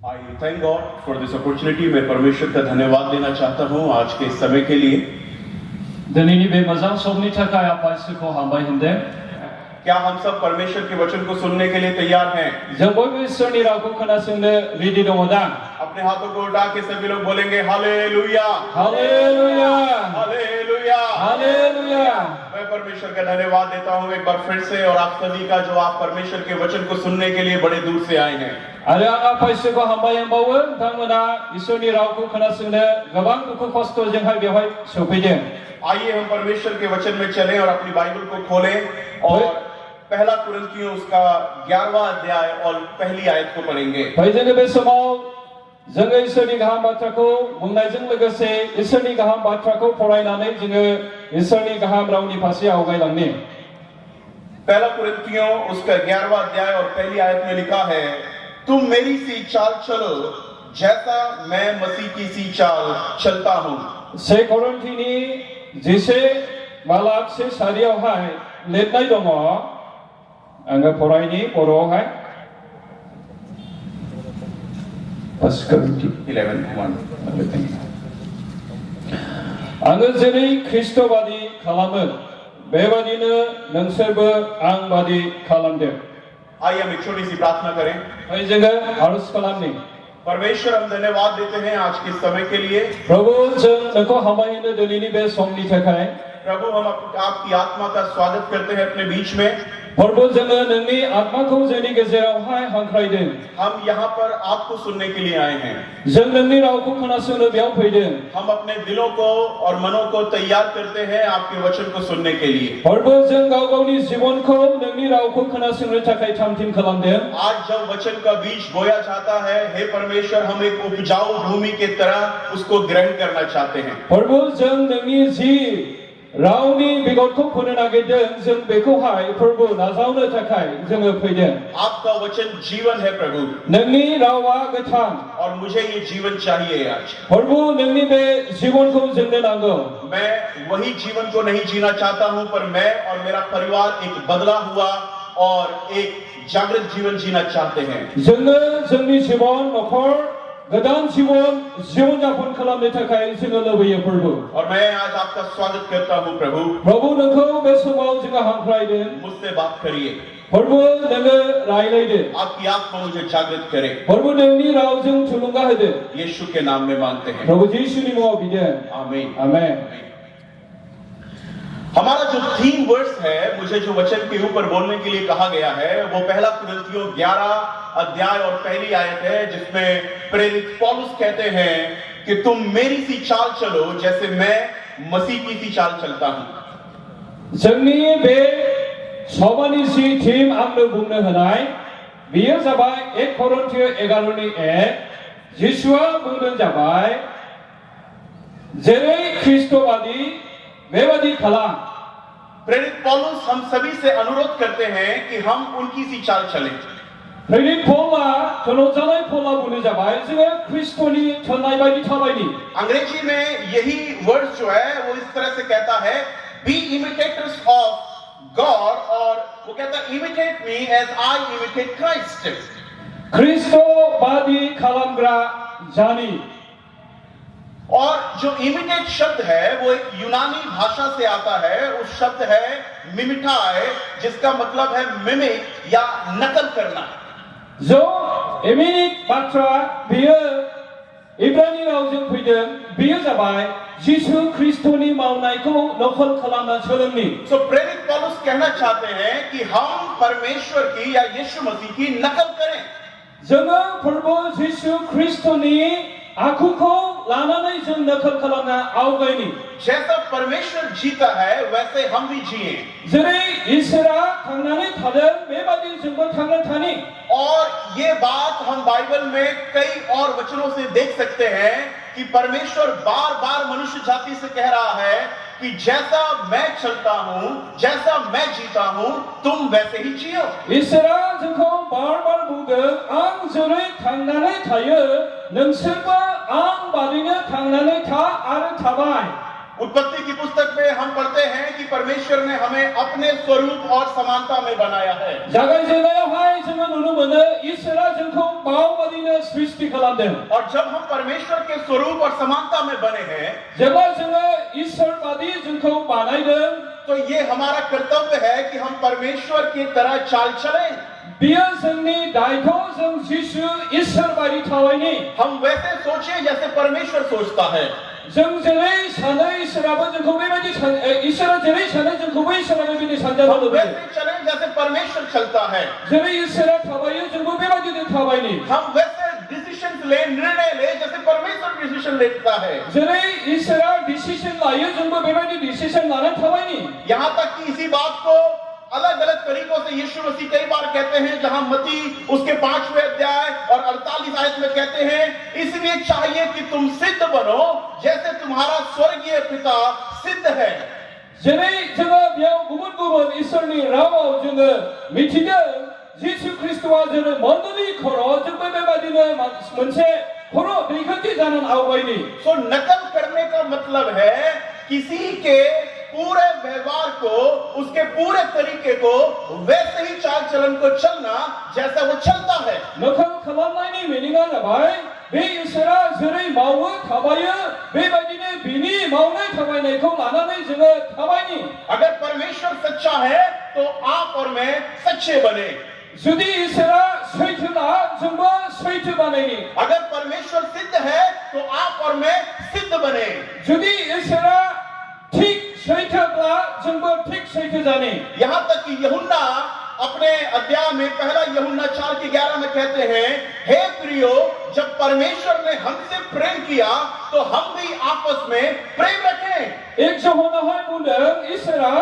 I thank God for this opportunity. मैं परमेश्वर का धन्यवाद देना चाहता हूँ आज के इस समय के लिए। दिनैनि बे मोजां समनि थाखाय आफा इसोरखौ हामबाय होनदों। क्या हम सब परमेश्वर के वचन को सुनने के लिए तैयार हैं? जों बयबो इसोरनि रावखौ खोनासंनो रेडि दङ दा? अपने हाथों को उठा के सभी लोग बोलेंगे हालेलुया, हालेलुया, हालेलुया, हालेलुया। मैं परमेश्वर का धन्यवाद देता हूँ एक बार फिर से, और आप सभी का जो आप परमेश्वर के वचन को सुनने के लिए बड़े दूर से आए हैं। आरो आं आफा इसोरखौ हामबाय होनबावो नोंथांमोना इसोरनि रावखौ खोनासंनो गोबां दुखु खस्थ'जोंहाय बेवहाय सफैदों। आइए हम परमेश्वर के वचन में चलें और अपनी बाइबल को खोलें और पहला कुरिन्थियों उसका 11वां अध्याय और पहली आयत को पढ़ेंगे। जोङो बे समाव जोङो इसोरनि गाहाम बाथ्राखौ बुंनायजों लोगोसे इसोरनि गाहाम बाथ्राखौ फरायनानै जोङो इसोरनि गाहाम रावनि फारसे आवगायलांनि। पहला कुरिन्थियों उसका 11वां अध्याय और पहली आयत में लिखा है, तुम मेरी सी चाल चलो जैसा मैं मसीह की सी चाल चलता हूँ। से कोरिन्थिनि 11 से 4आवहाय लिरनाय दङ। आङो फरायनि बर'आवहाय। 11:1 आङो जेरै ख्रिस्टबादि खालामो बेबादिनो नोंसोरबो आं बादि खालामदो। आइए हम एक छोटी सी प्रार्थना करें। जोङो आरज खालामनि। परमेश्वर हम धन्यवाद देते हैं आज के समय के लिए। प्रभु जों नोंखौ हामबाय होनो दिनैनि बे समनि थाखाय। प्रभु हम आपकी आत्मा का स्वागत करते हैं अपने बीच में। प्रभु जोङो नोंनि आत्माखौ जोंनि गेजेरावहाय हांख्रायदों। हम यहाँ पर आपको सुनने के लिए आए हैं। जों नोंनि रावखौ खोनासंनो बेयाव फैदों। हम अपने दिलों को और मनों को तैयार करते हैं आपके वचन को सुनने के लिए। प्रभु जों गाव गावनि जिबनखौ नोंनि रावखौ खोनासंनो थाखाय थाम-थिम खालामदों। आज जब वचन का बीज बोया जाता है, हे परमेश्वर, हम एक उपजाऊ भूमि की तरह उसको ग्रहण करना चाहते हैं। प्रभु जों नोंनि जि रावनि बेगरखौ फोनो नागिरदों जों बेखौहाय प्रभु नाजावनो थाखाय जोङो फैदों। आपका वचन जीवन है प्रभु। नोंनि रावा गोथां और मुझे ये जीवन चाहिए आज। प्रभु नोंनि बे जीवनखौ जोंनो नांगौ। मैं वही जीवन को नहीं जीना चाहता हूँ, पर मैं और मेरा परिवार एक बदला हुआ और एक जागृत जीवन जीना चाहते हैं। जोङो जोंनि जीवन नखर गोदान जीवन यापन खालामनो थाखाय जोङो लुबैयो प्रभु। और मैं आज आपका स्वागत करता हूँ प्रभु। प्रभु नोंखौ बे समाव जोङो हांख्रायदों। मुझसे बात करिए प्रभु नोङो रायलायदो। आपकी आत्मा मुझे जागृत करे। प्रभु नोंनि रावजों थुलुंगा होदो। यीशु के नाम में मांगते हैं। प्रभु यीशुनि मुङाव बिदों। आमीन, आमेन। हमारा जो थीम वर्स है, मुझे जो वचन के ऊपर बोलने के लिए कहा गया है, वो पहला कुरिन्थियों 11 अध्याय और पहली आयत है, जिसमें प्रेरित पौलुस कहते हैं कि तुम मेरी सी चाल चलो जैसे मैं मसीह की सी चाल चलता हूं। जोंनि बे सभानि जि थीम आंनो बुंनो होनाय बेयो जाबाय 1 कोरिन्थियो 11:1। जिसुआ बुंदों जाबाय जेरै ख्रिस्टबादि बेबादि खालाम। प्रेरित पौलुस हम सभी से अनुरोध करते हैं कि हम उनकी सी चाल चलें। प्रेरित पौला थुलुंजानाय पौला बुंनो जाबाय जोङो ख्रिस्टनि थोननाय बायदि थाबायनि। अंग्रेजी में यही वर्ड जो है वो इस तरह से कहता है, बी इमिटेटर्स ऑफ गॉड, और वो कहता है imitate me as I imitate Christ. ख्रिस्टबादि खालामग्रा जानि। और जो इमिटेट शब्द है वो एक यूनानी भाषा से आता है। उस शब्द है मिमिटाई, जिसका मतलब है मिमिक या नकल करना। जो इमिनिक बाथ्रा बेयो इब्रानी रावजों फैदों। बेयो जाबाय जिसु ख्रिस्टनि मावनायखौ नकल खालामना सोलोंनि। तो प्रेरित पौलुस कहना चाहते हैं कि हम परमेश्वर की या यीशु मसीह की नकल करें। जोङो प्रभु जिसु ख्रिस्टनि आखुखौ लानानै जों नकल खालामना आवगायनि। जैसा परमेश्वर जीता है वैसे हम भी जिए। जेरै ईश्वरा थांनानै थादों बेबादि जोंबो थांना थानि। और ये बात हम बाइबल में कई और वचनों से देख सकते हैं कि परमेश्वर बार-बार मनुष्य जाति से कह रहा है कि जैसा मैं चलता हूं, जैसा मैं जीता हूं, तुम वैसे ही जियो। ईश्वरा जोंखौ बार-बार बुंदों, आं जेरै थांनानै थायो नोंसोरबो आं बादिनो थांनानै था आरो थाबाय। उत्पत्ति की पुस्तक में हम पढ़ते हैं कि परमेश्वर ने हमें अपने स्वरूप और समानता में बनाया है। जागायजेननायावहाय जोङो नुनो मोनो इसोरा जोंखौ बावबादिनो सृष्टि खालामदों। और जब हम परमेश्वर के स्वरूप और समानता में बने हैं, जेब्ला जोङो इसोरबादि जोंखौ बानायदों, तो ये हमारा कर्तव्य है कि हम परमेश्वर की तरह चाल चलें। बियो जोंनि दायित्व जों जिसु इसोरबादि थावैनि हम वैसे सोचें जैसे परमेश्वर सोचता है। जों जेरै सानो इसोराबो जोंखौ बेबायदि इसोरा जेरै सानो जोंखौबो इसोरा बेबायदि सानजानो हम लुबैयो। वैसे चलें जैसे परमेश्वर चलता है। जेरै इसोरा थाबायो जोंबो बेबायदिनो थाबायनि। हम वैसे डिसीजन ले, निर्णय ले जैसे परमेश्वर डिसीजन लेता है। जेरै इसोरा डिसीजन लायो जोंबो बेबायदि डिसीजन लानानै थाबायनि। यहाँ तक कि इसी बात को अलग अलग तरीकों से यीशु मसीह कई बार कहते हैं, जहां मत्ती उसके 5वें अध्याय और 48 आयत में कहते हैं, इसलिए चाहिए कि तुम सिद्ध बनो जैसे तुम्हारा स्वर्गीय पिता सिद्ध है। जेरै जोङो बेयाव गुबुन गुबुन इसोरनि रावाव जोङो मिथिदों जिसु ख्रीष्टआ जेरै मण्डली खर' जोंबो बेबायदिनो मोनसे खर' दैखांथि जानानै आवगायनि। सो नकल करने का मतलब है किसी के पूरे व्यवहार को, उसके पूरे तरीके को, वैसे ही चाल चलन को चलना जैसा वो चलता है। नकल खालामनायनि मिनिंआ जाबाय बे इसोरा जेरै मावो थाबायो बेबायदिनो बिनि मावनाय थाबायनायखौ लानानै जोङो थाबायनि। अगर परमेश्वर सच्चा है तो आप और मैं सच्चे बने। जुदि इसोरा सैथोब्ला जोंबो सैथो बानायनि। अगर परमेश्वर सिद्ध है तो आप और मैं सिद्ध बने। जुदि इसोरा ठीक सैथोब्ला जोंबो ठीक सैथो जाने। यहाँ तक कि यूहन्ना अपने अध्याय में पहला यूहन्ना 4:11 में कहते हैं, हे प्रियो, जब परमेश्वर ने हमसे प्रेम किया तो हम भी आपस में प्रेम रखें। एक यूहन्नाहाय बुंदों इसोरा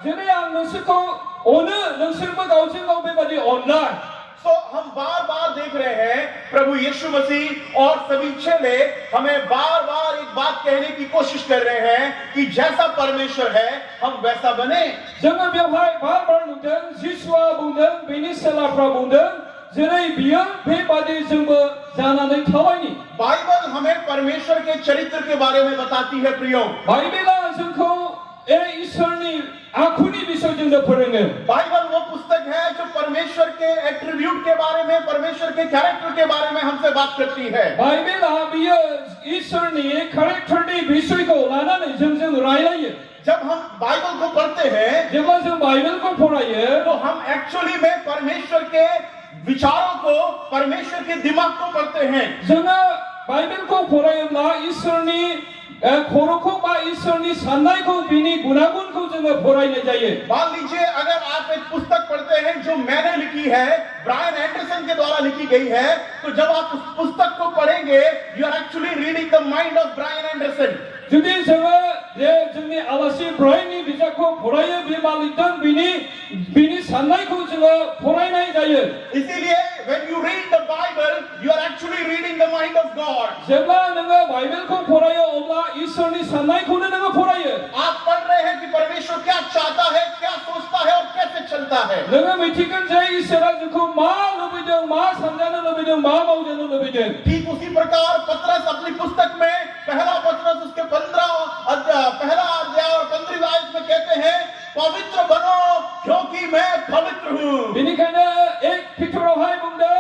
जेरै आं नोंसोरखौ अनो नोंसोरबो गावजों गाव बेबायदि अननाय। तो हम बार बार देख रहे हैं प्रभु यीशु मसीह और सभी चेले हमें बार बार एक बात कहने की कोशिश कर रहे हैं कि जैसा परमेश्वर है हम वैसा बने। जोङो बेवहाय बार बार नुदों जिसुआ बुंदों बेनि सेलाफ्रा बुंदों जेरै बियो बेबायदि जोंबो जानानै थाबायनि। बाइबल हमें परमेश्वर के चरित्र के बारे में बताती है प्रियो। बाइबेला जोंखौ ईश्वरनि आखुनि विषय जोंनो फोरोङो। बाइबल वो पुस्तक है जो परमेश्वर के एट्रिब्यूट के बारे में, परमेश्वर के कैरेक्टर के बारे में हमसे बात करती है। बाइबेला बियो ईश्वरनि कैरेक्टरनि विषयखौ लानानै जोंजों रायलायो। जब हम बाइबल को पढ़ते हैं, जेब्ला जों बाइबेलखौ फरायो, तो हम एक्चुअली में परमेश्वर के विचारों को, परमेश्वर के दिमाग को पढ़ते हैं। जोङो बाइबेलखौ फरायोब्ला ईश्वरनि खर'खौ बा ईश्वरनि साननायखौ बिनि गुणागुणखौ जोङो फरायनाय जायो। मान लीजिए अगर आप एक पुस्तक पढ़ते हैं जो मैंने लिखी है, ब्रायन एंडरसन के द्वारा लिखी गई है, तो जब आप उस पुस्तक को पढ़ेंगे you are actually reading the mind of Brian Anderson. जुदि जोङो जे जोंनि आलासि ब्रायननि बिजाबखौ फरायो बे मालिकजों बिनि साननायखौ जोङो फरायनाय जायो। इसीलिए when you read the Bible you are actually reading the mind of God। जेब्ला नोङो बाइबेलखौ फरायो अब्ला ईश्वरनि साननायखौनो नोङो फरायो। आप पढ़ रहे हैं कि परमेश्वर क्या चाहता है, क्या सोचता है और कैसे चलता है। नोङो मिथिगोन जे ईश्वरा जोंखौ मा लुबैदों, मा सानजानो लुबैदों, मा मावजानो लुबैदों। ठीक उसी प्रकार पतरस अपनी पुस्तक में पहला पतरस उसके 15 अध्याय और 15 आयत में कहते हैं, पवित्र बनो क्योंकि मैं पवित्र हूँ। बेनिखायनो एक पितरावहाय बुंदों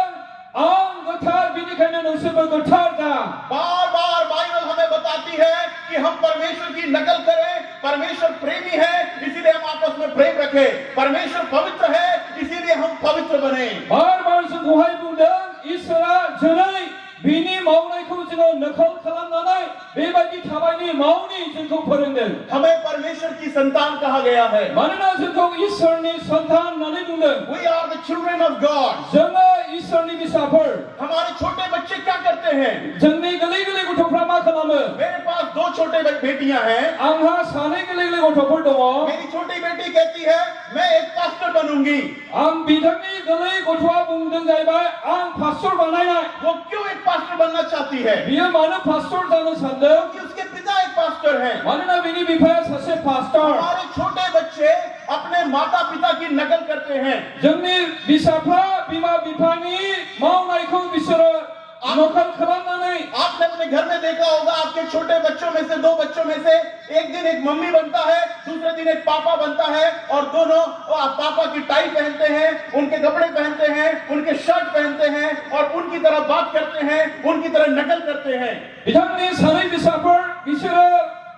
आं गोथार बेनिखायनो नोंसोरबो गोथार जा। बार बार बाइबल हमें बताती है कि हम परमेश्वर की नकल करें। परमेश्वर प्रेमी है इसीलिए हम आपस में प्रेम रखें। परमेश्वर पवित्र है इसीलिए हम पवित्र बने। बार बार जोंखौहाय बुंदों ईश्वरा जेरै बिनि मावनायखौ जोङो नकल खालामनानै बेबायदि थाबायनि मावनि जोंखौ फोरोंदों। हमें परमेश्वर की संतान कहा गया है। मानोना जोंखौ ईश्वरनि सन्तान होननानै बुंदों। We are the children of God। जोङो ईश्वरनि फिसाफोर। हमारे छोटे बच्चे क्या करते हैं? जोंनि गोरलै गोरलै गथ'फ्रा मा खालामो? मेरे पास 2 छोटे बेटियां हैं। आंहा 2 गोरलै गोरलै गथ'फोर दङ। मेरी छोटी बेटी कहती है मैं एक पास्टर बनूंगी। आं बिथांनि गोरलै गथ'आ बुंदों जाहैबाय आं पास्टर बानायनाय। वो क्यों एक पास्टर बनना चाहती है? बियो मानो पास्टर जानो सानदों? क्योंकि उसके पिता एक पास्टर हैं। मानोना बिनि बिफाया सासे पास्टर। हमारे छोटे बच्चे अपने माता पिता की नकल करते हैं। जोंनि फिसाफ्रा बिमा बिफानि मावनायखौ बिसोरो नखल खालामनानै आपने अपने घर में देखा होगा, आपके छोटे बच्चों में से, 2 बच्चों में से एक दिन एक मम्मी बनता है, दूसरे दिन एक पापा बनता है, और दोनों पापा की टाई पहनते हैं, उनके कपड़े पहनते हैं, उनके शर्ट पहनते हैं, और उनकी तरह बात करते हैं, उनकी तरह नकल करते हैं। बिथांमोननि सानै फिसाफोर बिसोरो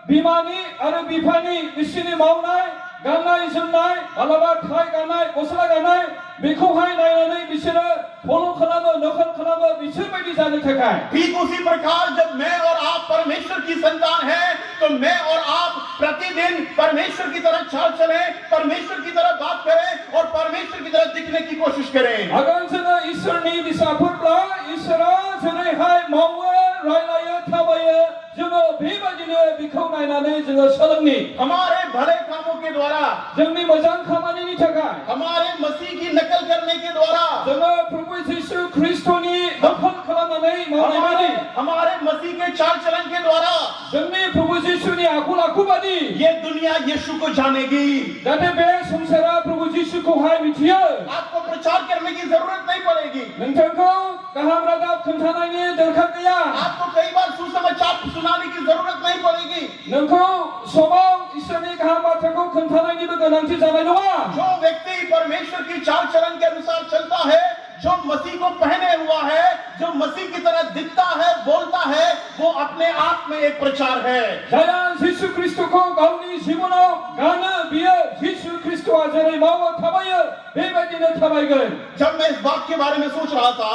बिमानि आरो बिफानि बिसोरनि मावनाय गाननाय जोमनाय, मालाबा टाइ गाननाय, गस्ला गाननाय, बेखौहाय नायनानै बिसोरो फल' खालामो, नकल खालामो, बिसोर बायदि जानो थाखाय। ठीक उसी प्रकार जब मैं और आप परमेश्वर की संतान हैं, तो मैं और आप प्रतिदिन परमेश्वर की तरह चाल चलें, परमेश्वर की तरह बात करें, और परमेश्वर की तरह दिखने की कोशिश करें। आगान जोङो इसोरनि फिसाफोरब्ला इसोरा जेरैहाय मावो, रायलायो, थाबायो, जोङो बेबायदिनो बिखौ नायनानै जोङो सोलोंनि। हमारे भले कामों के द्वारा, जोंनि मोजां खामानिनि थाखाय, हमारे मसीह की नकल करने के द्वारा, जोङो प्रभु यीशु ख्रीष्टनि नकल खालामनानै मावनाय बायदि, हमारे मसीह के चाल चलन के द्वारा जोंनि प्रभु यीशुनि आखल आखु बायदि ये दुनिया यीशु को जानेगी। जाहाथे बे संसारा प्रभु यीशुखौहाय मिथियो। आपको प्रचार करने की जरूरत नहीं पड़ेगी, नोंथांखौ गाहाम रादाब खोन्थानायनि दरखार गैया। आपको कई बार सुसमाचार सुनाने की जरूरत नहीं पड़ेगी। नोंखौ समाव इसोरनि गाहाम बाथ्राखौ खोन्थानायनिबो गोनांथि जानाय नङा। जो व्यक्ति परमेश्वर की चाल चलन के अनुसार चलता है, जो मसीह को पहने हुआ है, जो मसीह की तरह दिखता है, बोलता है, वो अपने आप में एक प्रचार है। जायहा यीशु ख्रीष्टखौ गावनि जिबनाव गानो, बियो यीशु ख्रीष्टआ जेरै मावो, थाबायो, बेबायदिनो थाबायगोन। जब मैं इस बात के बारे में सोच रहा था,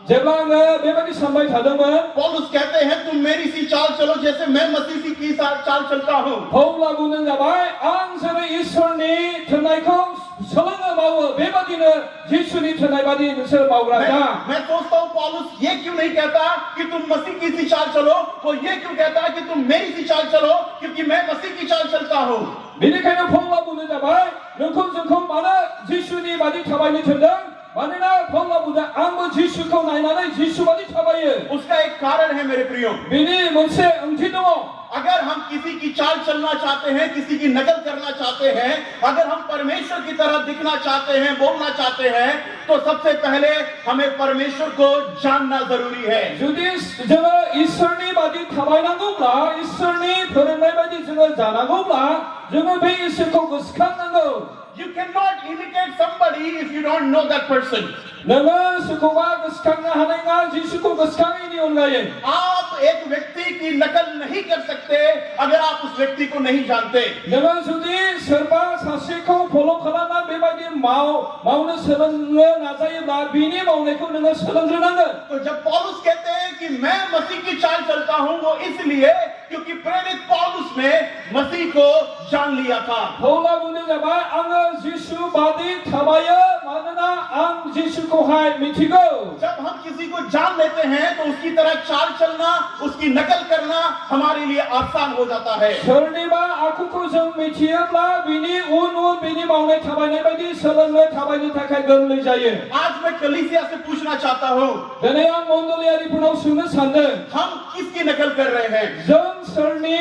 जेब्ला आङो बेबायदि सानबाय थादोंमोन, पौलुस कहते हैं तुम मेरी सी चाल चलो जैसे मैं मसीह सी की चाल चलता हूँ। पौला बुंदों जाबाय, आं जेरै इसोरनि थिननायखौ सोलोङो, मावो, बेबायदिनो यीशुनि थिननाय बायदि नोंसोर मावग्रा जा। मैं सोचता हूँ पौलुस ये क्यों नहीं कहता कि तुम मसीह की सी चाल चलो, वो ये क्यों कहता है कि तुम मेरी सी चाल चलो, क्योंकि मैं मसीह की चाल चलता हूँ। बेनिखायनो पौला बुंदों जाबाय, नोंखौ जोंखौ मानो यीशुनि बायदि थाबायनो थिनदों? मानोना पौला बुंदों, आंबो यीशुखौ नायनानै यीशु बायदि थाबायो। उसका एक कारण है मेरे प्रियो, बेनि मोनसे ओंथि दङ। अगर हम किसी की चाल चलना चाहते हैं, किसी की नकल करना चाहते हैं, अगर हम परमेश्वर की तरह दिखना चाहते हैं, बोलना चाहते हैं, तो सबसे पहले हमें परमेश्वर को जानना जरूरी है। जुदि जोङो इसोरनि बायदि थाबायनांगौब्ला, इसोरनि फोरोंनाय बायदि जोङो जानांगौब्ला, जोङो बे इसोरखौ गोसोखांनांगौ। You cannot imitate somebody if you don't know that person. नोङो सोरखौबा गोसोखांनो हानाय नङा यीशुखौ गोसोखाङैनि अनगायै। आप एक व्यक्ति की नकल नहीं कर सकते अगर आप उस व्यक्ति को नहीं जानते। नोङो जुदि सोरबा सासेखौ फल' खालामना बेबायदि मावनो सोलोंनो नाजायोब्ला बिनि मावनायखौ नोङो सोलोंग्रोनांगोन। तो जब पौलुस कहते हैं कि मैं मसीह की चाल चलता हूं, वो इसलिए क्योंकि प्रेरित पौलुस ने मसीह को जान लिया था। पौला बुंदों जाबाय, आङो यीशु बायदि थाबायो, मानोना आं यीशुखौहाय मिथिगौ। जब हम किसी को जान लेते हैं तो उसकी तरह चाल चलना, उसकी नकल करना हमारे लिए आसान हो जाता है। सोरनिबा आखुखौ जों मिथियोब्ला बिनि उन बिनि मावनाय थाबायनाय बायदि सोलोंनो थाबायनो थाखाय गोरलै जायो। आज मैं कलीसिया से पूछना चाहता हूं, दिनै आं मण्डलियारिफोरनाव सोंनो सानदों, हम किसकी नकल कर रहे हैं? जों सोरनि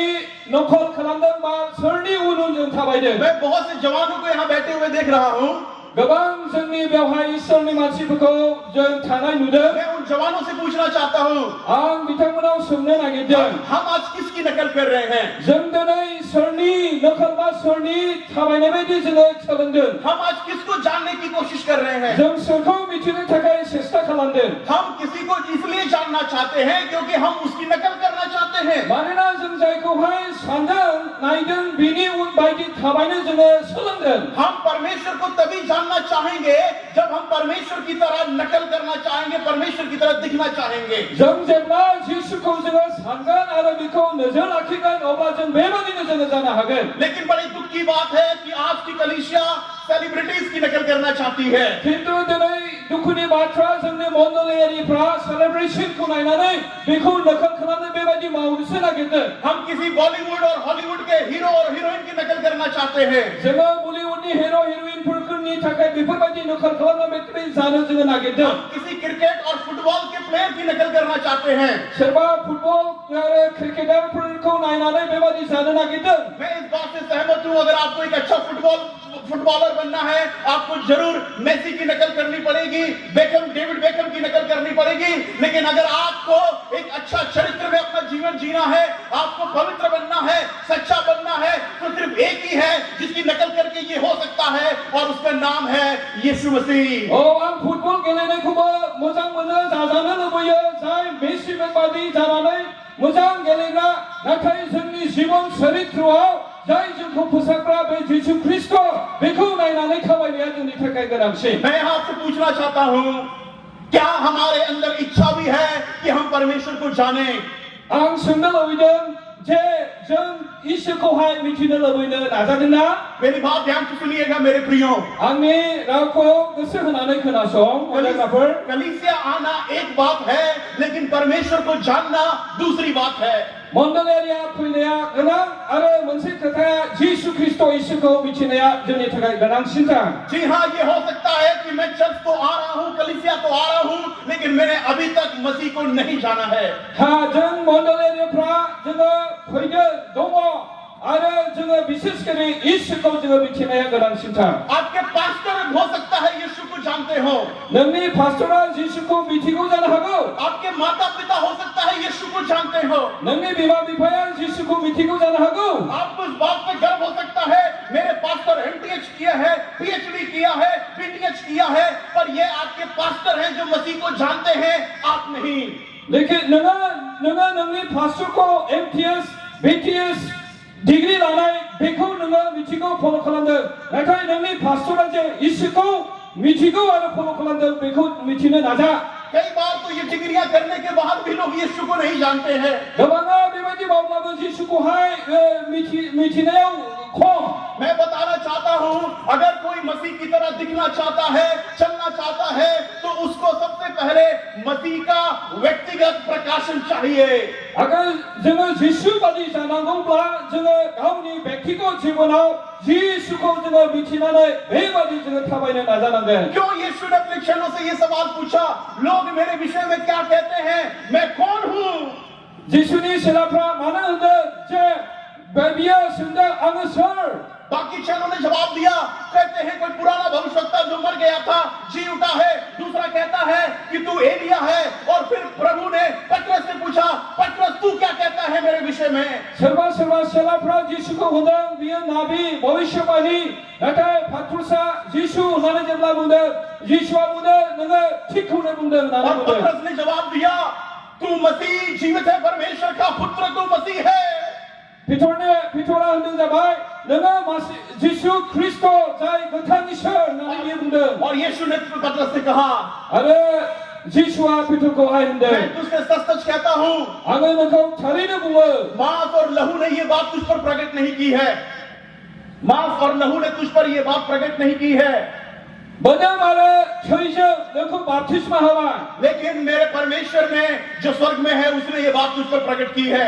नकल खालामदों बा सोरनि उन जों थाबायदों? मैं बहुत से जवानों को यहाँ बैठे हुए देख रहा हूँ। गोबां जोंनि बेवहाय इसोरनि मानसिफोरखौ जों थानाय नुदों। मैं उन जवानों से पूछना चाहता हूँ, आं बिथांमोनाव सोंनो नागिरदों, हम आज किसकी नकल कर रहे हैं? जों दिनै सोरनि नकल बा सोरनि थाबायनाय बायदि जोङो सोलोंदों? हम आज किसको जानने की कोशिश कर रहे हैं? जों सोरखौ मिथिनो थाखाय सेस्था खालामदों? हम किसी को इसलिए जानना चाहते हैं क्योंकि हम उसकी नकल करना चाहते हैं। मानोना जों जायखौहाय सानदों, नायदों, बिनि उन बायदि थाबायनो जोङो सोलोंदों। हम परमेश्वर को तभी जानना चाहेंगे जब हम परमेश्वर की तरह नकल करना चाहेंगे, परमेश्वर की तरह दिखना चाहेंगे। जों जेब्ला यीशुखौ जोङो सानगोन आरो बिखौ नोजोर लाखिगोन, अब्ला जों बेबायदिनो जोङो जानो हागोन। लेकिन बड़ी दुख की बात है कि आज की कलीसिया सेलिब्रिटीज की नकल करना चाहती है। किन्तु दिनै दुखुनि बाथ्रा, जोंनि मण्डलियारिफ्रा सेलिब्रेशनखौ नायनानै बेखौ नकल खालामनो बेबायदि मावनोसो नागिरदों। हम किसी बॉलीवुड और हॉलीवुड के हीरो और हीरोइन की नकल करना चाहते हैं। जोङो बलिउडनि हिरो हिरोइनफोरखौ जोंनि थाखाय बेफोरबायदि नखल खालामनाय बायदि जानो जोङो नागिरदों किसी क्रिकेट और फुटबॉल के प्लेयर की नकल करना चाहते हैं। सोरबा फुटबल आरो क्रिकेटारफोरखौ नायनानै बेबायदि जानो नागिरदों मैं इस बात से सहमत हूं, अगर आपको एक अच्छा फुटबॉलर बनना है, आपको जरूर मेसी की नकल करनी पड़ेगी, डेविड बेकम की नकल करनी पड़ेगी। लेकिन अगर आपको एक अच्छा चरित्र में अपना जीवन जीना है, आपको पवित्र बनना है, सच्चा बनना है, तो सिर्फ एक ही है जिसकी नकल करके ये हो सकता है, और उसका नाम है यीशु मसीह। आं फुटबल गेलेनायखौबो मोजां मोनो, जाजानो लुबैयो, जाय मेसि बायदि जानानै मोजां गेलेग्रा, नाथाय जोंनि जीवन चरित्रआव जाय जोंखौ फोसाबग्रा बे जिसु ख्रीष्ट बेखौ नायनानै थाबायनाया जोंनि थाखाय गोनांसिन। मैं आपसे पूछना चाहता हूं, क्या हमारे अंदर इच्छा भी है कि हम परमेश्वर को जाने? आं सोंनो लुबैदों जे जों ईश्वरखौहाय मिथिनो लुबैनो नाजादोंना? मेरी बात ध्यान से सुनिएगा मेरे प्रियो। आंनि रावखौ गोसो होनानै खोनासं मोजांफोर। कलीसिया आना एक बात है, लेकिन परमेश्वर को जानना दूसरी बात है। मण्डलीया फैनाया गोनां, आरो मोनसे खोथाया जिसु ख्रीष्ट ईश्वरखौ मिथिनाया जोंनि थाखाय गोनांसिनथार। जी हाँ, ये हो सकता है कि मैं चर्च तो आ रहा हूँ, कलीसिया तो आ रहा हूँ, लेकिन मैंने अभी तक मसीह को नहीं जाना है। हाँ, जों मण्डलीफ्रा जोङो फैदो दङ, आरो जोङो विशेषकरी ईश्वरखौ जोङो मिथिनाया गोनांसिनथार। आपके पास्टर हो सकता है यीशु को जानते हो, नोंनि पास्टरा जिसुखौ मिथिगौ जानो हागौ। आपके माता पिता हो सकता है यीशु को जानते हो, नोंनि बिमा बिफाया जिसुखौ मिथिगौ जानो हागौ। आपको इस बात पे गर्व हो सकता है मेरे पास्टर MTH किया है, PhD किया है, BTH किया है, पर ये आपके पास्टर हैं जो मसीह को जानते हैं, आप नहीं। लेकिन नोङो नोंनि पास्टरखौ MTS BTS डिग्री लानाय बेखौ नोङो मिथिगौ, फल' खालामदों, नाथाय नोंनि पास्टरा जे ईश्वरखौ मिथिगौ आरो फल' खालामदों बेखौ मिथिनो नाजा। कई बार तो ये डिग्रियां करने के बाद भी लोग यीशु को नहीं जानते हैं। गोबाङा बेबायदि मावब्लाबो जिसुखौहाय मिथिनायाव खम। मैं बताना चाहता हूं, अगर कोई मसीह की तरह दिखना चाहता है, चलना चाहता है, तो उसको सबसे पहले मसीह का व्यक्तिगत प्रकाशन चाहिए। अगर जोङो जिसु बादि जानांगौब्ला जोङो गावनि व्यक्तिगत जीवनाव जिसुखौ जोङो मिथिनानै बेबादि जोङो थाबायनो नाजानांगोन। क्यों यीशु ने अपने चेलों से ये सवाल पूछा, लोग मेरे विषय में क्या कहते हैं, मैं कौन हूं? जिसुनि चेलाफ्रा मानो होनदों जे बियो सोंदों आङो सोर? बाकी चेलों ने जवाब दिया, कहते हैं कोई पुराना भविष्यवक्ता जो मर गया था जी उठा है, दूसरा कहता है कि तू एलिया है, और फिर प्रभु ने पतरस से पूछा, पतरस तू क्या कहता है मेरे विषय में? सोरबा चेलाफ्रा जिसुखौ होनदों बियो नाबी भविष्यवाणी, नाथाय पतरसआ जिसु होननानै जेब्ला बुंदों, जिसुआ बुंदों नोङो थिगखौनो बुंदों होननानै बुंदों। पतरस ने जवाब दिया, तू मसीह जीवित है, परमेश्वर का पुत्र तू मसीह है। पितरा होनदों जाबाय नोङो जिसु ख्रीष्ट जाय गोथां ईश्वर होननानै बियो बुंदों। और यीशु ने पतरस से कहा, आरो जिसुआ पितरखौहाय होनदों, मैं तुझसे सच कहता हूं, आङो नोंखौ थारैनो बुङो, मांस और लहू ने ये बात तुझ पर प्रकट नहीं की है, मांस और लहू ने तुझ पर ये बात प्रकट नहीं की है, मोदोम आरो थैजों नोंखौ बाप्तिस्मा होबाय, लेकिन मेरे परमेश्वर ने जो स्वर्ग में है उसने ये बात तुझ पर प्रकट की है।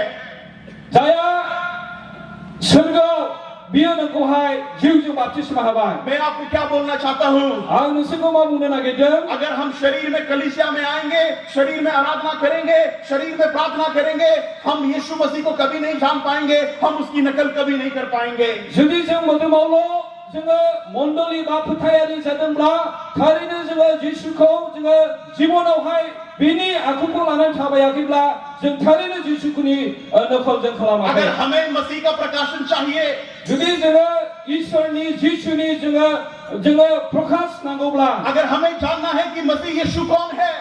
जाया सोरगोआव बियो नोंखौहाय जिउजों बाप्तिस्मा होबाय। मैं आपको क्या बोलना चाहता हूं, आं नोंसोरखौ मा बुंनो नागिरदों, अगर हम शरीर में कलीसिया में आएंगे, शरीर में आराधना करेंगे, शरीर में प्रार्थना करेंगे, हम यीशु मसीह को कभी नहीं जान पाएंगे, हम उसकी नकल कभी नहीं कर पाएंगे। जुदि जों मोदोमावल' जोङो मण्डली बा फोथायारि जादोंब्ला थारैनो जोङो जिसुखौ जोङो जिबनावहाय बिनि आखुखौ लानानै थाबायाखैब्ला जों थारैनो जिसुखौनि नकल जों खालामाखै। अगर हमें मसीह का प्रकाशन चाहिए, जुदि जोङो ईश्वरनि जिसुनि जोङो प्रकाश नांगौब्ला, अगर हमें जानना है कि मसीह यीशु कौन है,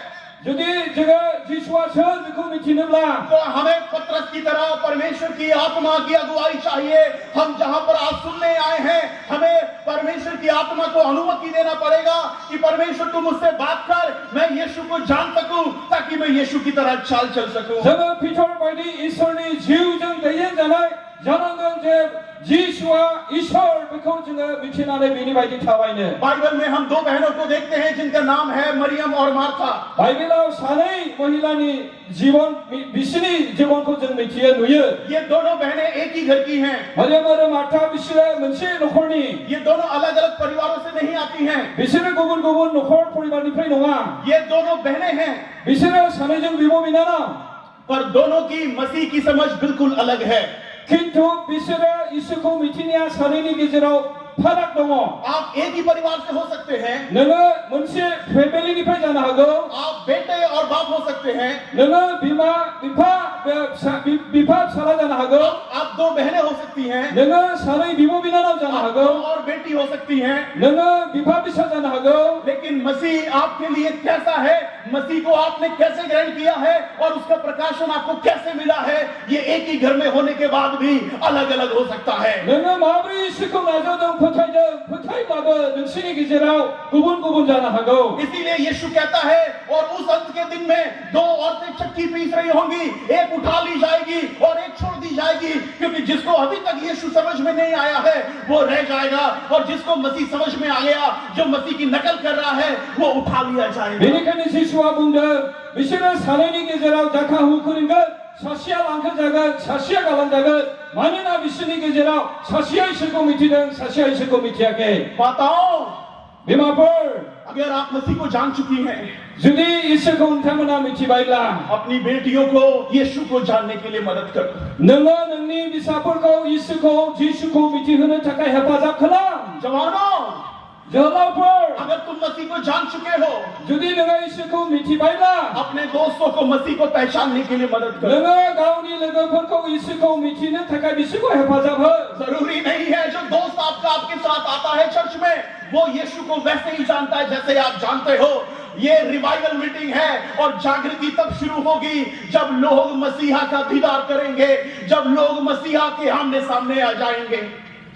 जुदि जोङो जिसुआ सोर बेखौ मिथिनोब्ला, तो हमें पतरस की तरह परमेश्वर की आत्मा की अगुवाई चाहिए। हम जहां पर आज सुनने आए हैं, हमें परमेश्वर की आत्मा को अनुमति देना पड़ेगा कि परमेश्वर तुम मुझसे बात कर, मैं यीशु को जान सकूं, ताकि मैं यीशु की तरह चाल चल सकूं। जोङो पितर बायदि ईश्वरनि जिउजों दैदेन जानाय जानांगोन जे जिसुआ ईश्वर बेखौ जोङो मिथिनानै बेनि बायदि थाबायनो बाइबल में हम दो बहनों को देखते हैं जिनका नाम है मरियम और मार्था। बाइबेलाव सानै महिलानि जीवन बिसोरनि जीवनखौ जों मिथियो नुयो ये दोनों बहनें एक ही घर की हैं। मरियम आरो मार्था बिसोरो मोनसे नखरनि ये दोनों अलग अलग परिवारों से नहीं आती हैं। बिसोरो गुबुन गुबुन नखर परिवारनिफ्राय नङा ये दोनों बहनें हैं, बिसोरो सानैजों बिब' बिनानाव पर दोनों की मसीह की समझ बिल्कुल अलग है। किन्तु बिसोरो इसोरखौ मिथिनाया सानैनि गेजेराव फाराग दङ। आप एक ही परिवार से हो सकते हैं, नोङो मोनसे फेमिलिनिफ्राय जानो हागौ, आप बेटे और बाप हो सकते हैं, नोङो बिमा बिफा फिसाला जानो हागौ, आप दो बहनें हो सकती हैं, नोङो सानै बिब' बिनानाव जानो आप हागौ, दो और बेटी हो सकती हैं। नोङो बिफा बिसा जानो हागौ। लेकिन मसीह आपके लिए कैसा है, मसीह को आपने कैसे ग्रहण किया है और उसका प्रकाशन आपको कैसे मिला है, ये एक ही घर में होने के बाद भी अलग अलग हो सकता है। नोङो माबोरै इसोरखौ नाजावदों फोथायब्लाबो नोंसोरनि गेजेराव गुबुन गुबुन जानो हागौ। इसीलिए यीशु कहता है और उस अंत के दिन में दो औरतें चक्की पीस रही होंगी, एक उठा ली जाएगी और एक छोड़ दी जाएगी, क्योंकि जिसको अभी तक यीशु समझ में नहीं आया है वो रह जाएगा और जिसको मसीह समझ में आ गया, जो मसीह की नकल कर रहा है, वो उठा लिया जाएगा। बेनिखायनो जिसुआ बुंदों बिसोरो सानैनि गेजेराव जाखा हुखुरिगोन, सासेया लांखारजागोन, सासेया गालांजागोन, मानोना बिसोरनि गेजेराव सासेया इसोरखौ मिथिदों, सासेया इसोरखौ मिथियाखै। माताओं, बिमाफोर, अगर आप मसीह को जान चुकी हैं, जुदि इसोरखौ नोंथांमोना मिथिबायब्ला अपनी बेटियों को यीशु को जानने के लिए मदद करो। नोङो नोंनि फिसाफोरखौ इसोरखौ जिसुखौ मिथिहोनो थाखाय हेफाजाब खालाम। जवानों, जोहोलावफोर, अगर तुम मसीह को जान चुके हो, जुदि नोङो इसोरखौ मिथिबायब्ला अपने दोस्तों को मसीह को पहचानने के लिए मदद करो। नोङो गावनि लोगोफोरखौ इसोरखौ मिथिनो थाखाय बिसोरखौ हेफाजाब हो। जरूरी नहीं है जो दोस्त आपके साथ आता है चर्च में वो यीशु को वैसे ही जानता है जैसे आप जानते हो। ये रिवाइवल मीटिंग है और जागृति तब शुरू होगी जब लोग मसीहा का दीदार करेंगे, जब लोग मसीहा के आमने सामने आ जाएंगे।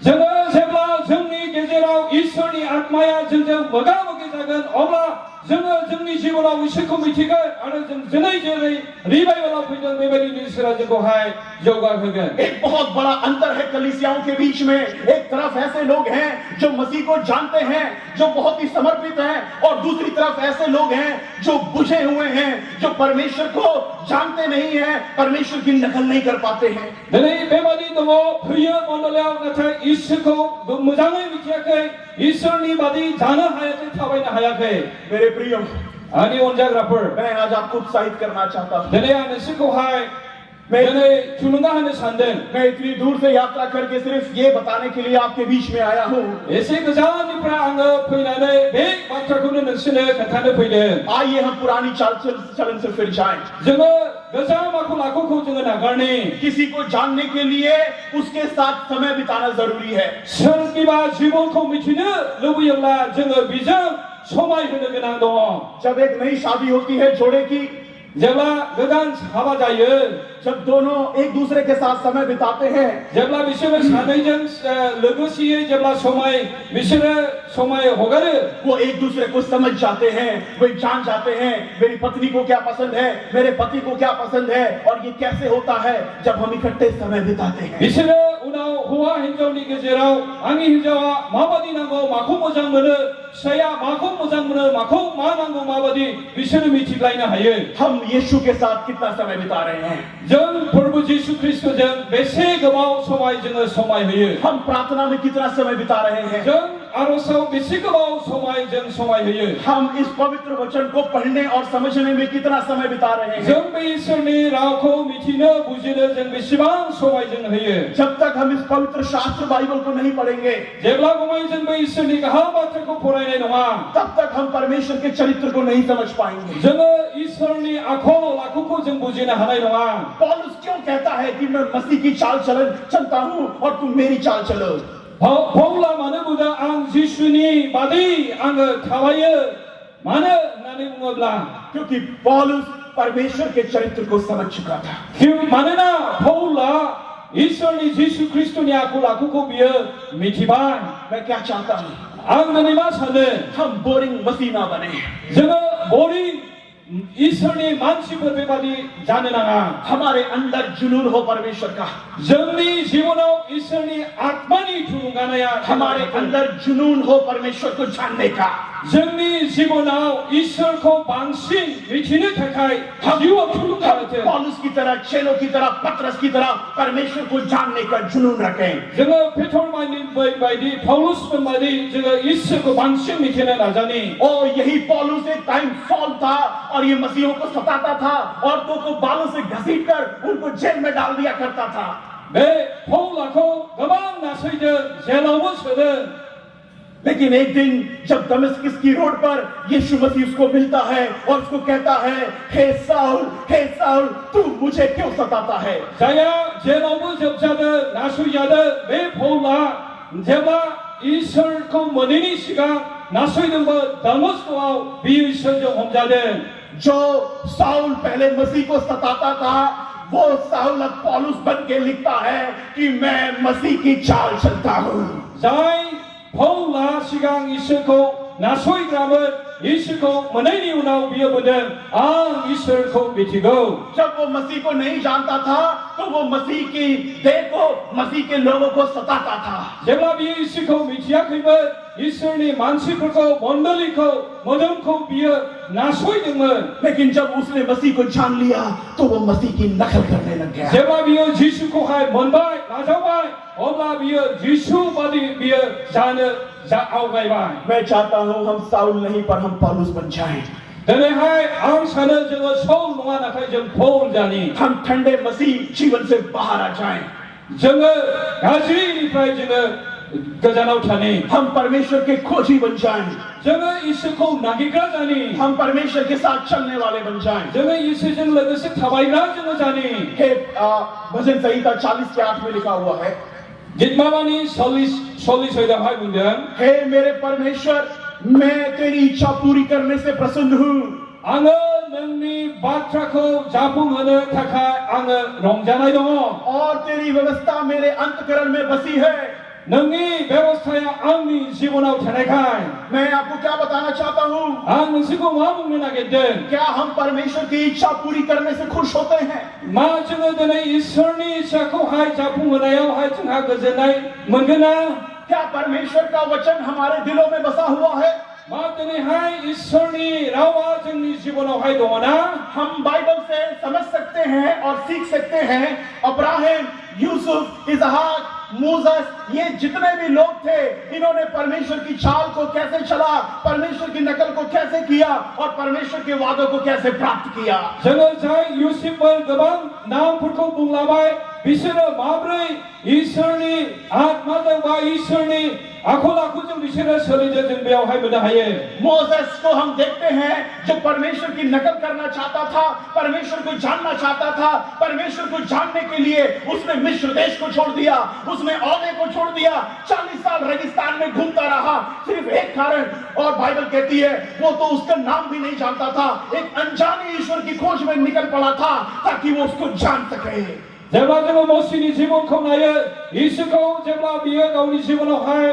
जोङो जेब्ला जोंनि गेजेराव इसोरनि आत्माया जोंजों मोगा-मोगि जागोन, अब्ला जोङो जोंनि जिबनाव इसोरखौ मिथिगोन आरो जों जेरै रिभाइवेलाव फैदों बेबायदिनो इसोरा जोंखौहाय जौगाहोगोन। एक बहुत बड़ा अंतर है कलीसियाओं के बीच में। एक तरफ ऐसे लोग हैं जो मसीह को जानते हैं, जो बहुत ही समर्पित हैं, और दूसरी तरफ ऐसे लोग हैं जो बुझे हुए हैं, जो परमेश्वर को जानते नहीं हैं, परमेश्वर की नकल नहीं कर पाते हैं। दिनै बेबायदि दङ, फैयो मण्डलाव, नाथाय इसोरखौ मोजाङै मिथियाखै, इसोरनि बादि जानो हायाखै, थाबायनो हायाखै। मेरे प्रिय, आंनि अनजाग्राफोर, मैं आज आपको उत्साहित करना चाहता हूँ। दिनै आं नोंसोरखौहाय दिनै थुलुंगा होनो सानदों। मैं इतनी दूर से यात्रा करके सिर्फ ये बताने के लिए आपके बीच में आया हूँ। एसे गोजाननिफ्राय आङो फैनानै बे बाथ्राखौनो नोंसोरनो खोन्थानो फैदों। आइए हम पुरानी चाल चलन से फिर जाएं। जोङो गोजाम आखल आखुखौ जोङो नागारनि। किसी को जानने के लिए उसके साथ समय बिताना जरूरी है। सोरनिबा जिबनखौ मिथिनो लुबैयोब्ला जोङो बिजों समाय होनो गोनां दङ। जब एक नई शादी होती है जोड़े की, जेब्ला गोदान हाबा जायो, जब दोनों एक दूसरे के साथ समय बिताते हैं, जेब्ला बिसोरो सानैजों लोगोसेयै जेब्ला बिसोरो समय हगारो, वो एक दूसरे को समझ जाते हैं, वे जान जाते हैं मेरी पत्नी को क्या पसंद है, मेरे पति को क्या पसंद है, और ये कैसे होता है जब हम इकट्ठे समय बिताते हैं। बिसोरो उनाव हौवा हिनजावनि गेजेराव आंनि हिनजावा माबादि नांगौ, माखौ मोजां मोनो, फिसाया माखौ मोजां मोनो, माखौ मा नांगौ, माबादि बिसोरो मिथिलायनो हायो। हम यीशु के साथ कितना समय बिता रहे हैं? जों प्रभु यीशु ख्रीष्टजों बेसे गोबाव समाय जोङो समाय होयो? हम प्रार्थना में कितना समय बिता रहे हैं? जों आर'जआव बेसे गोबाव समाय जों समय होयो? हम इस पवित्र वचन को पढ़ने और समझने में कितना समय बिता रहे हैं? जों बे इसोरनि रावखौ मिथिनो बुजिनो जों बेसेबां समाय जों होयो? जब तक हम इस पवित्र शास्त्र बाइबल को नहीं पढ़ेंगे, जेब्लागुमै जों बे इसोरनि गाहाम बाथ्राखौ फरायनाय नङा, तब तक हम परमेश्वर के चरित्र को नहीं समझ पाएंगे। जोङो इसोरनि आखल आखुखौ जों बुजिनो हानाय नङा। पौलुस क्यों कहता है कि मैं मसीह की चाल चलन चलता हूँ और तुम मेरी चाल चलो? पौला मानो बुंदों आं जिसुनि बादै आङो थाबायो? मानो होननानै बुङोब्ला, क्योंकि पौलुस परमेश्वर के चरित्र को समझ चुका था। मानोना पौला ईश्वरनि जिसु ख्रीष्टनि आखल आखुखौ बियो मिथिबाय। मैं क्या चाहता हूँ? आं दिनै मा सानो? हम बोरिंग मसीह ना बने। जोङो बोरिं इसोरनि मानसिफोर बेबादि जानो नाङा हमारे अंदर जुनून हो परमेश्वर का, जोंनि जिबनाव इसोरनि आत्मानि थुलुंगानाया हमारे अंदर जुनून हो परमेश्वर को जानने का। जोंनि जिबनाव इसोरखौ बांसिन मिथिनो थाखाय जिउआव थुलुंगा होथों। पौलुस की तरह, चेलों की तरह, पतरस की तरह परमेश्वर को जानने का जुनून रखें। जोङो पेट्रलमाइननि बायदि पौलुसमोन बायदि जोङो इसोरखौ बांसिन मिथिनो नाजानि। और यही पौलुस एक टाइम सॉल था और ये मसीहों को सताता था, औरतों को बालों से घसीटकर उनको जेल में डाल दिया करता था। बे पौलाखौ गोबां नासयदों, जेलावबो सोदों। लेकिन एक दिन जब दमिश्क की रोड पर यीशु मसीह उसको मिलता है और उसको कहता है, हे साउल, तू मुझे क्यों सताता है? जाया जेलावबो जोबजादों, नासयजादों। बे पौला जेब्ला इसोरखौ मोनैनि सिगां नासयदोंमोन, दमिश्कआव बियो इसोरजों हमजादों। जो साउल पहले मसीह को सताता था, वो साउल अब पौलुस बन के लिखता है कि मैं मसीह की चाल चलता हूँ। जाय पौला सिगां इसोरखौ नासयग्रामोन, इसोरखौ मोनैनि उनाव बियो बुंदों, आं इसोरखौ मिथिगौ। जब वो मसीह को नहीं जानता था तो वो मसीह की देह को, मसीह के लोगों को सताता था। जेब्ला बियो इसोरखौ मिथियाखैमोन, इसोरनि मानसिफोरखौ, मण्डलीखौ, मोदोमखौ बियो नासयदोंमोन। लेकिन जब उसने मसीह को जान लिया तो वो मसीह की नकल करने लग गया। जेब्ला बियो जिसुखौहाय मोनबाय, नाजावबाय, अब्ला बियो जिसु बादि बियो जानो आवगायबाय। मैं चाहता हूँ हम साउल नहीं पर हम पौलुस बन जाएं। दिनैहाय आं सानो जोङो साउल नङा, नाथाय जों पौल जानि। हम ठंडे मसीह जीवन से बाहर आ जाएं। जोङो गाज्रिनिफ्राय जोङो गोजानाव थानि। हम परमेश्वर के खोजी बन जाएं। जोङो इसोरखौ नागिरग्रा जानि। हम परमेश्वर के साथ चलने वाले बन जाएं। जोङो इसोरजों लोगोसे थाबायग्रा जोङो जानि। हे भजन संहिता 40 के 8 में लिखा हुआ है, गीतमालानि 40 बुंदों, हे मेरे परमेश्वर, मैं तेरी इच्छा पूरी करने से प्रसन्न हूँ। आङो नोंनि बाथ्राखौ जाफुंहोनो थाखाय आङो रंजानाय दङ। और तेरी व्यवस्था मेरे अंतःकरण में बसी है। नोंनि बेबस्थाया आंनि जिबनाव थानायखाय मैं आपको क्या बताना चाहता हूँ, आं नोंसोरखौ मा बुंनो नागिरदों, क्या हम परमेश्वर की इच्छा पूरी करने से खुश होते हैं? मा जोङो दिनै इसोरनि इच्छाखौहाय जाफुंहोनायावहाय जोंहा गोजोननाय मोनगोन ना? क्या परमेश्वर का वचन हमारे दिलों में बसा हुआ है? मा दिनैहाय इसोरनि रावा जोंनि जिबनावहाय दङ ना? हम बाइबल से समझ सकते हैं और सीख सकते हैं। अब्राहम, यूसुफ, इसहाक, मूसस, ये जितने भी लोग थे, इन्होंने परमेश्वर की चाल को कैसे चला, परमेश्वर की नकल को कैसे किया और परमेश्वर के वादों को कैसे प्राप्त किया। जोङो जाय युसिफफोर गोबां नामफोरखौ बुंलाबाय, बिसोरो माब्रै इसोरनि आत्माजों बा इसोरनि आखल आखुजों बिसोरो सोलिदों, जों बेयावहाय मोननो हायो। मोसेस को हम देखते हैं जो परमेश्वर की नकल करना चाहता था, परमेश्वर को जानना चाहता था। परमेश्वर को जानने के लिए उसने मिस्र देश को छोड़ दिया, उसने औने को छोड़ दिया, 40 साल रेगिस्तान में घूमता रहा, सिर्फ एक कारण, और बाइबल कहती है वो तो उसका नाम भी नहीं जानता था, एक अनजाने ईश्वर की खोज में निकल पड़ा था ताकि वो उसको जान सके। जेब्ला जोङो मसीनि जिबनखौ नायो, इसोरखौ जेब्ला बियो गावनि जिबनावहाय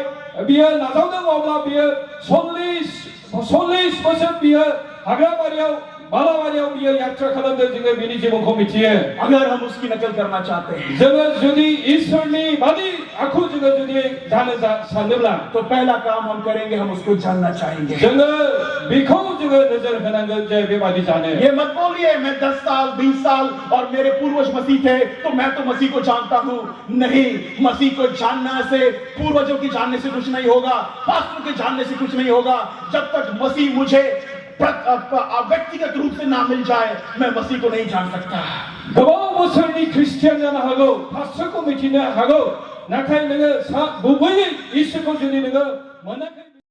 बियो नाजावदों, अब्ला बियो 40 बोसोर बियो हाग्राबारियाव, बालाबारियाव बियो यात्रा खालामदों। जोङो बिनि जिबनखौ मिथियो। अगर हम उसकी नकल करना चाहते हैं, जोङो जुदि इसोरनि बादि आखु जोङो जुदि जानो सानोब्ला, तो पहला काम हम करेंगे, हम उसको जानना चाहेंगे। जोङो बेखौ जोङो नोजोर होनांगोन जे बेबादि जानो। ये मत बोलिए मैं 10 साल 20 साल और मेरे पूर्वज मसीह थे तो मैं तो मसीह को जानता हूँ। नहीं, मसीह को जानना से, पूर्वजों की जानने से कुछ नहीं होगा, पास्टर के जानने से कुछ नहीं होगा। जब तक मसीह मुझे व्यक्तिगत रूप से ना मिल जाए, मैं मसीह को नहीं जान सकता। गोबां बोसोरनि ख्रिस्टियान जानो हागौ, पास्टरखौ मिथिनो हागौ, नाथाय नोङो गुबैयै इसोरखौ जुदि नोङो मोनाखै